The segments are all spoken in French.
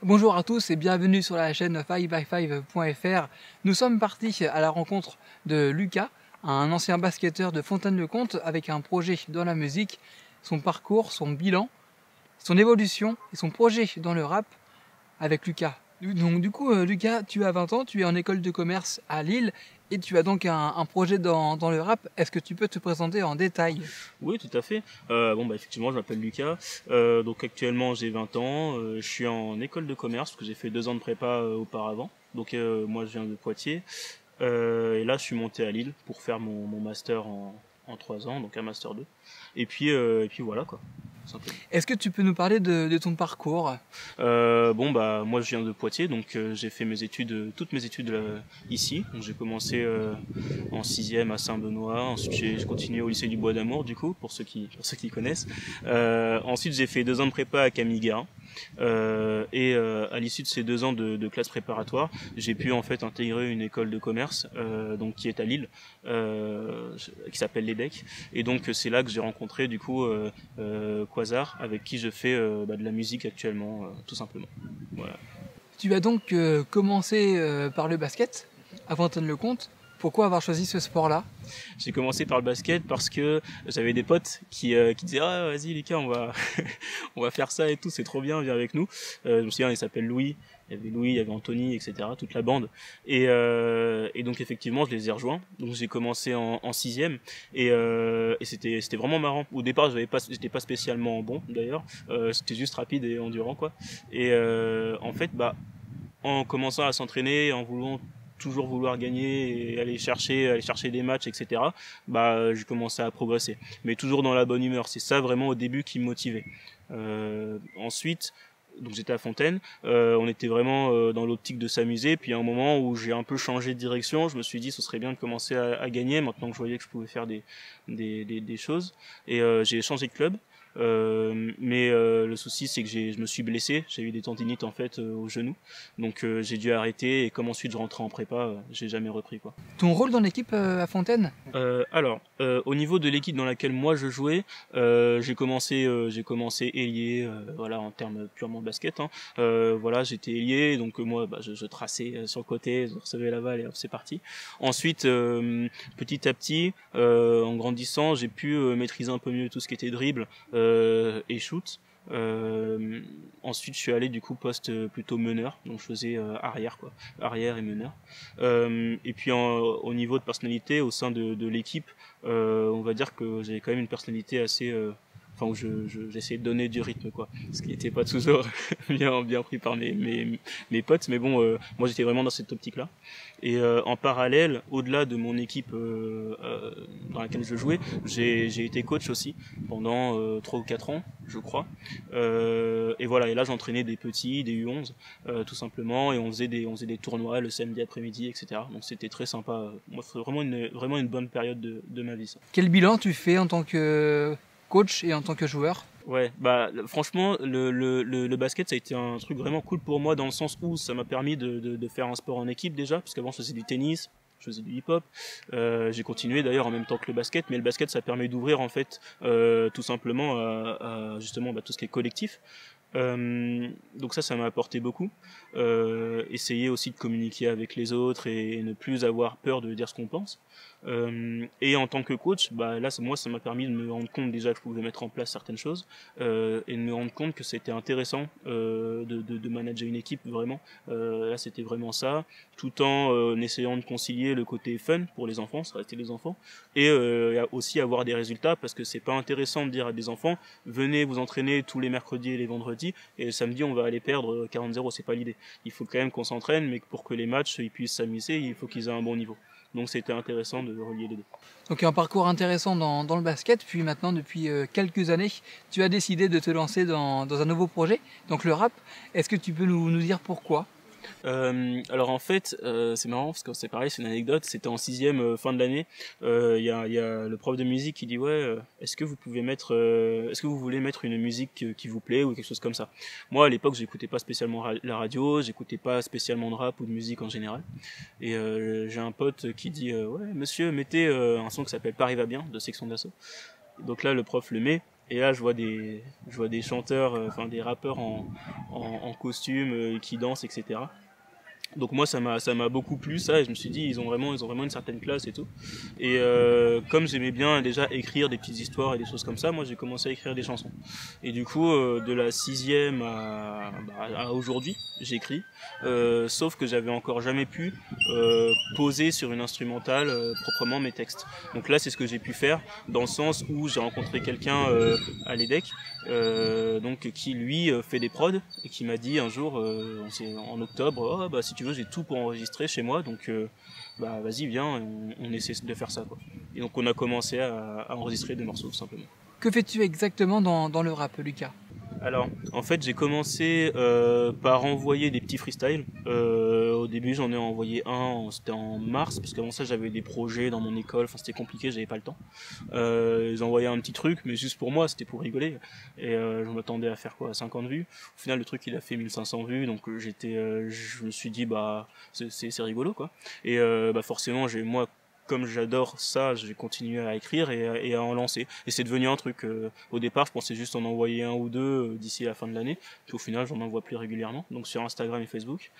Bonjour à tous et bienvenue sur la chaîne 5by5.fr. Nous sommes partis à la rencontre de Lucas, un ancien basketteur de Fontaine-le-Comte avec un projet dans la musique, son parcours, son bilan, son évolution et son projet dans le rap avec Lucas. Donc du coup Lucas, tu as 20 ans, tu es en école de commerce à Lille et tu as donc un projet dans le rap. Est-ce que tu peux te présenter en détail? Oui, tout à fait. Effectivement, je m'appelle Lucas. Donc actuellement, j'ai 20 ans. Je suis en école de commerce parce que j'ai fait 2 ans de prépa auparavant. Donc moi, je viens de Poitiers. Et là, je suis monté à Lille pour faire mon master en 3 ans, donc un master 2. Et puis voilà quoi. Simplement. Est-ce que tu peux nous parler de ton parcours? Moi je viens de Poitiers, donc j'ai fait mes études, toutes mes études ici. Donc j'ai commencé en 6e à Saint-Benoît, ensuite j'ai continué au lycée du Bois d'Amour du coup, pour ceux qui connaissent. Ensuite j'ai fait 2 ans de prépa à Camille Guérin. À l'issue de ces 2 ans de classe préparatoire, j'ai pu en fait intégrer une école de commerce donc qui est à Lille, qui s'appelle l'EDEC. Et donc c'est là que j'ai rencontré du coup Quasar, avec qui je fais de la musique actuellement, tout simplement. Voilà. Tu as donc commencé par le basket à Fontaine-le-Comte. Pourquoi avoir choisi ce sport-là? J'ai commencé par le basket parce que j'avais des potes qui disaient ah vas-y Lucas on va faire ça et tout, c'est trop bien, viens avec nous. Je me souviens, il s'appelle Louis, il y avait Anthony, etc., toute la bande. Et donc effectivement je les ai rejoints. Donc j'ai commencé en 6e et c'était vraiment marrant. Au départ j'étais pas spécialement bon d'ailleurs, c'était juste rapide et endurant quoi. En fait en commençant à s'entraîner, en voulant toujours vouloir gagner et aller chercher des matchs, etc. J'ai commencé à progresser, mais toujours dans la bonne humeur. C'est ça vraiment au début qui me motivait. Ensuite, donc j'étais à Fontaine, on était vraiment dans l'optique de s'amuser. Puis à un moment où j'ai un peu changé de direction, je me suis dit ce serait bien de commencer à gagner. Maintenant que je voyais que je pouvais faire des choses, et j'ai changé de club. Le souci c'est que je me suis blessé, j'ai eu des tendinites en fait au genou, donc j'ai dû arrêter, et comme ensuite je rentrais en prépa, j'ai jamais repris quoi. Ton rôle dans l'équipe à Fontaine? Au niveau de l'équipe dans laquelle moi je jouais, j'ai commencé ailier, voilà, en termes purement basket, hein. Voilà, j'étais ailier, donc moi je traçais sur le côté, je recevais la balle et hop c'est parti. Ensuite petit à petit, en grandissant, j'ai pu maîtriser un peu mieux tout ce qui était dribble et shoot. Ensuite je suis allé du coup poste plutôt meneur, donc je faisais arrière quoi, arrière et meneur. Et puis au niveau de personnalité au sein de l'équipe, on va dire que j'avais quand même une personnalité assez où j'essayais de donner du rythme quoi, ce qui n'était pas toujours bien pris par mes potes, mais bon, moi j'étais vraiment dans cette optique là. Et en parallèle, au-delà de mon équipe dans laquelle je jouais, j'ai été coach aussi pendant 3 ou 4 ans je crois. Et voilà, et là j'entraînais des petits, des U11 tout simplement, et on faisait des tournois le samedi après-midi, etc. Donc c'était très sympa. Moi c'est vraiment une bonne période de ma vie ça. Quel bilan tu fais en tant que coach et en tant que joueur? Ouais, franchement, le basket, ça a été un truc vraiment cool pour moi dans le sens où ça m'a permis de faire un sport en équipe déjà, parce qu'avant je faisais du tennis, je faisais du hip-hop, j'ai continué d'ailleurs en même temps que le basket, mais le basket ça permet d'ouvrir en fait tout simplement à justement tout ce qui est collectif. Donc ça m'a apporté beaucoup. Essayer aussi de communiquer avec les autres et ne plus avoir peur de dire ce qu'on pense. Et en tant que coach, là moi ça m'a permis de me rendre compte déjà que je pouvais mettre en place certaines choses et de me rendre compte que c'était intéressant de manager une équipe vraiment. Là c'était vraiment ça, tout en essayant de concilier le côté fun pour les enfants, ça restait les enfants, et aussi avoir des résultats, parce que c'est pas intéressant de dire à des enfants venez vous entraîner tous les mercredis et les vendredis et le samedi on va aller perdre 40-0, c'est pas l'idée. Il faut quand même qu'on s'entraîne, mais pour que les matchs ils puissent s'amuser, il faut qu'ils aient un bon niveau. Donc c'était intéressant de relier les deux. Donc un parcours intéressant dans le basket, puis maintenant depuis quelques années, tu as décidé de te lancer dans un nouveau projet, donc le rap. Est-ce que tu peux nous dire pourquoi? Alors en fait, c'est marrant parce que c'est pareil, c'est une anecdote. C'était en 6e, fin de l'année. Il y a le prof de musique qui dit ouais, est-ce que vous voulez mettre une musique qui vous plaît ou quelque chose comme ça. Moi à l'époque, j'écoutais pas spécialement la radio, j'écoutais pas spécialement de rap ou de musique en général. Et j'ai un pote qui dit ouais monsieur, mettez un son qui s'appelle Paris va bien de Section d'Assaut. Donc là le prof le met. Et là, je vois des chanteurs, enfin des rappeurs en costume qui dansent, etc. Donc moi ça m'a beaucoup plu ça et je me suis dit ils ont vraiment une certaine classe et tout. Et comme j'aimais bien déjà écrire des petites histoires et des choses comme ça, moi j'ai commencé à écrire des chansons. Et du coup de la sixième à aujourd'hui j'écris, sauf que j'avais encore jamais pu poser sur une instrumentale proprement mes textes. Donc là c'est ce que j'ai pu faire dans le sens où j'ai rencontré quelqu'un à l'EDEC donc qui lui fait des prods et qui m'a dit un jour en octobre, oh, bah si tu veux j'ai tout pour enregistrer chez moi donc bah vas-y viens on essaie de faire ça quoi. Et donc on a commencé à enregistrer des morceaux tout simplement. Que fais-tu exactement dans le rap, Lucas? Alors, en fait, j'ai commencé par envoyer des petits freestyles. Au début, j'en ai envoyé un, c'était en mars, parce qu'avant ça, j'avais des projets dans mon école. Enfin, c'était compliqué, j'avais pas le temps. J'ai envoyé un petit truc, mais juste pour moi, c'était pour rigoler. Et je m'attendais à faire quoi, 50 vues. Au final, le truc, il a fait 1500 vues, donc je me suis dit, bah, c'est rigolo, quoi. Et bah, forcément, moi, comme j'adore ça, j'ai continué à écrire et à en lancer. Et c'est devenu un truc. Au départ, je pensais juste en envoyer un ou deux d'ici la fin de l'année. Puis au final, j'en envoie plus régulièrement, donc sur Instagram et Facebook.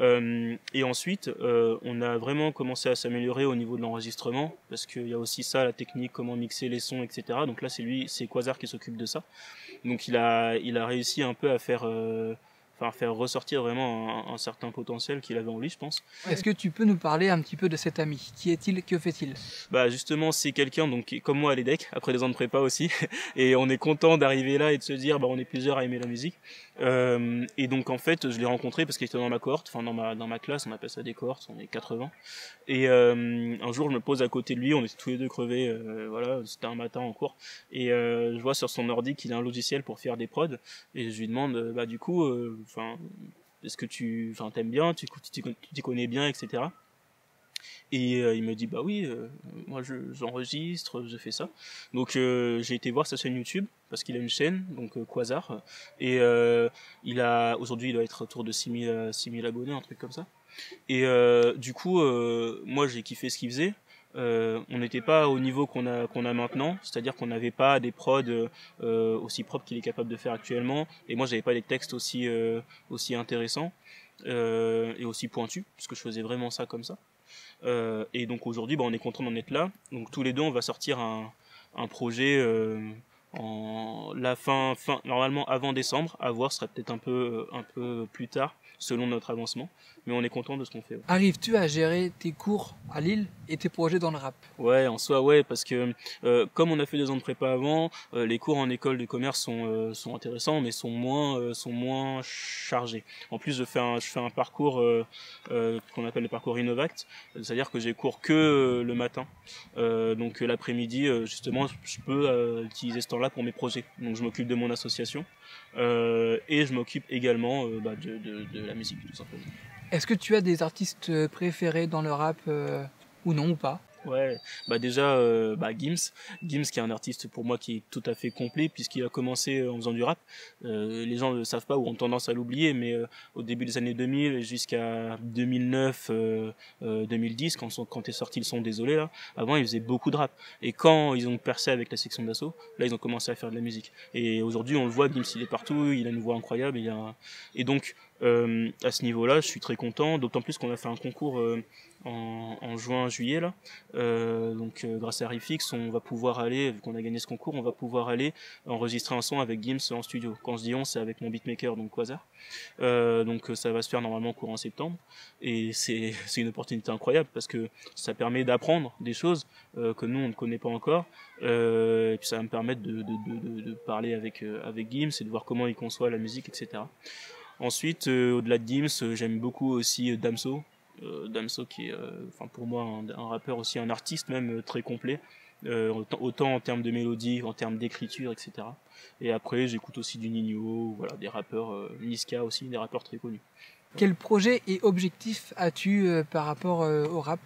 Et ensuite, on a vraiment commencé à s'améliorer au niveau de l'enregistrement, parce qu'il y a aussi ça, la technique, comment mixer les sons, etc. Donc là, c'est Quasar qui s'occupe de ça. Donc il a réussi un peu à faire ressortir vraiment un certain potentiel qu'il avait en lui, je pense. Est-ce que tu peux nous parler un petit peu de cet ami? Qui est-il? Que fait-il? Bah justement, c'est quelqu'un donc qui est comme moi à l'EDEC, après 2 ans de prépa aussi, et on est content d'arriver là et de se dire bah on est plusieurs à aimer la musique. Et donc en fait, je l'ai rencontré parce qu'il était dans ma cohorte, enfin dans ma classe, on appelle ça des cohortes, on est 80. Et un jour, je me pose à côté de lui, on était tous les deux crevés, voilà, c'était un matin en cours, et je vois sur son ordi qu'il a un logiciel pour faire des prods, et je lui demande bah du coup, enfin est-ce que t'aimes bien, tu t'y connais bien, etc. Et il me dit bah oui, moi j'enregistre, je fais ça. Donc j'ai été voir sa chaîne YouTube parce qu'il a une chaîne, donc Quasar, et aujourd'hui il doit être autour de 6000 abonnés, un truc comme ça. Et du coup moi j'ai kiffé ce qu'il faisait. On n'était pas au niveau qu'on a maintenant, c'est-à-dire qu'on n'avait pas des prods aussi propres qu'il est capable de faire actuellement, et moi j'avais pas des textes aussi intéressants et aussi pointus, parce que je faisais vraiment ça comme ça. Et donc aujourd'hui, bah, on est content d'en être là. Donc tous les deux, on va sortir un projet normalement avant décembre. À voir, ce sera peut-être un peu plus tard, selon notre avancement. Mais on est content de ce qu'on fait. Ouais. Arrives-tu à gérer tes cours à Lille et tes projets dans le rap? Ouais, en soi, ouais, parce que comme on a fait 2 ans de prépa avant, les cours en école de commerce sont intéressants, mais sont moins chargés. En plus, je fais un parcours qu'on appelle le parcours Innovact, c'est-à-dire que j'ai cours que le matin. Donc l'après-midi, justement, je peux utiliser ce temps-là pour mes projets. Donc je m'occupe de mon association et je m'occupe également de la musique, tout simplement. Est-ce que tu as des artistes préférés dans le rap ou non ou pas? Ouais, bah déjà Gims qui est un artiste pour moi qui est tout à fait complet puisqu'il a commencé en faisant du rap. Les gens ne le savent pas ou ont tendance à l'oublier, mais au début des années 2000 jusqu'à 2009 2010 quand est sorti le son Désolé là, avant ils faisaient beaucoup de rap et quand ils ont percé avec la section d'assaut, là ils ont commencé à faire de la musique. Et aujourd'hui on le voit, Gims il est partout, il a une voix incroyable, et donc à ce niveau-là, je suis très content, d'autant plus qu'on a fait un concours en juillet là. Donc grâce à Rifix, on va pouvoir aller, vu qu'on a gagné ce concours, on va pouvoir aller enregistrer un son avec Gims en studio. Quand je dis on, c'est avec mon beatmaker, donc Quasar. Donc ça va se faire normalement courant septembre. Et c'est une opportunité incroyable parce que ça permet d'apprendre des choses que nous on ne connaît pas encore. Et puis ça va me permettre de parler avec Gims et de voir comment il conçoit la musique, etc. Ensuite, au-delà de Gims, j'aime beaucoup aussi Damso. Damso qui est pour moi un rappeur aussi, un artiste même très complet, autant en termes de mélodie, en termes d'écriture, etc. Et après j'écoute aussi du Ninho, voilà, des rappeurs, Niska aussi, des rappeurs très connus. Quel projet et objectif as-tu par rapport au rap?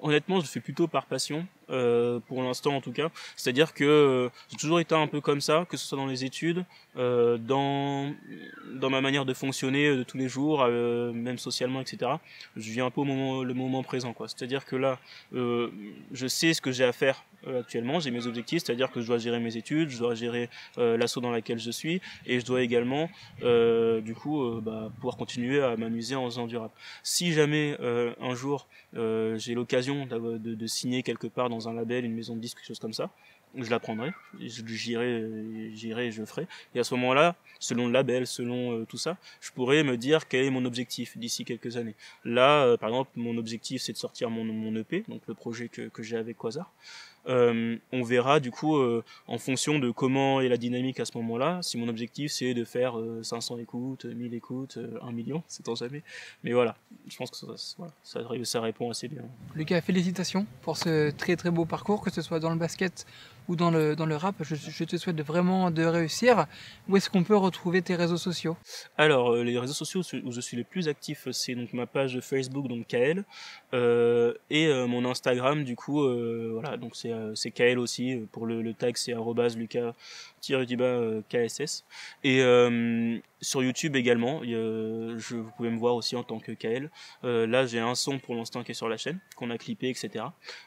Honnêtement, je fais plutôt par passion. pour l'instant en tout cas. C'est-à-dire que j'ai toujours été un peu comme ça, que ce soit dans les études, dans ma manière de fonctionner de tous les jours, même socialement, etc. Je vis un peu le moment présent, quoi. C'est-à-dire que là, je sais ce que j'ai à faire actuellement, j'ai mes objectifs, c'est-à-dire que je dois gérer mes études, je dois gérer l'asso dans laquelle je suis, et je dois également pouvoir continuer à m'amuser en faisant du rap. Si jamais un jour j'ai l'occasion de signer quelque part dans un label, une maison de disques, quelque chose comme ça, je la prendrai, j'irai et je le ferai. Et à ce moment-là, selon le label, selon tout ça, je pourrais me dire quel est mon objectif d'ici quelques années. Là, par exemple, mon objectif, c'est de sortir mon EP, donc le projet que j'ai avec Quasar. On verra du coup en fonction de comment est la dynamique à ce moment-là. Si mon objectif c'est de faire 500 écoutes, 1000 écoutes, 1 million, c'est tant jamais. Mais voilà, je pense que ça répond assez bien. Lucas, félicitations pour ce très très beau parcours, que ce soit dans le basket ou dans le rap. Je te souhaite vraiment de réussir. Où est-ce qu'on peut retrouver tes réseaux sociaux? Alors, les réseaux sociaux où je suis le plus actif, c'est donc ma page Facebook, donc KL, et mon Instagram, du coup, voilà, donc c'est KL aussi. Pour le tag, c'est @lucas_KSS. Et sur YouTube également, vous pouvez me voir aussi en tant que KL. Là, j'ai un son pour l'instant qui est sur la chaîne, qu'on a clippé, etc.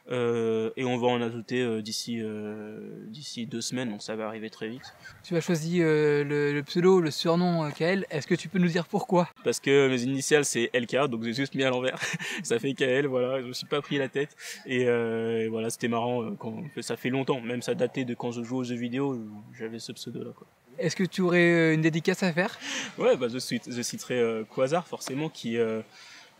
Et on va en ajouter d'ici 2 semaines, donc ça va arriver très vite. Tu as choisi le pseudo, le surnom KL. Est-ce que tu peux nous dire pourquoi? Parce que mes initiales c'est LK, donc j'ai juste mis à l'envers. Ça fait KL, voilà, je me suis pas pris la tête. Et voilà, c'était marrant, ça fait longtemps, même ça datait de quand je jouais aux jeux vidéo, j'avais ce pseudo-là, quoi. Est-ce que tu aurais une dédicace à faire? Ouais, bah je citerai Quasar, forcément, qui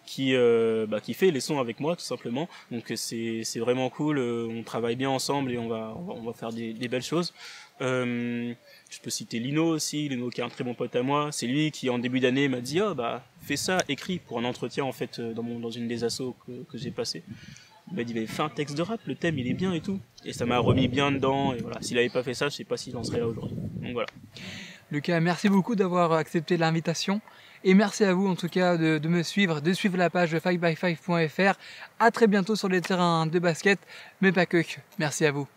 fait les sons avec moi, tout simplement. Donc c'est vraiment cool, on travaille bien ensemble et on va faire des belles choses. Je peux citer Lino aussi, Lino qui est un très bon pote à moi. C'est lui qui en début d'année m'a dit fais ça, écris pour un entretien en fait dans une des assos que j'ai passé. Il m'a dit fais un texte de rap, le thème il est bien et tout. Et ça m'a remis bien dedans, et voilà, s'il avait pas fait ça, je sais pas s'il en serait là aujourd'hui. Donc voilà. Lucas, merci beaucoup d'avoir accepté l'invitation. Et merci à vous en tout cas de me suivre, de suivre la page 5by5.fr. À très bientôt sur les terrains de basket, mais pas que. Merci à vous.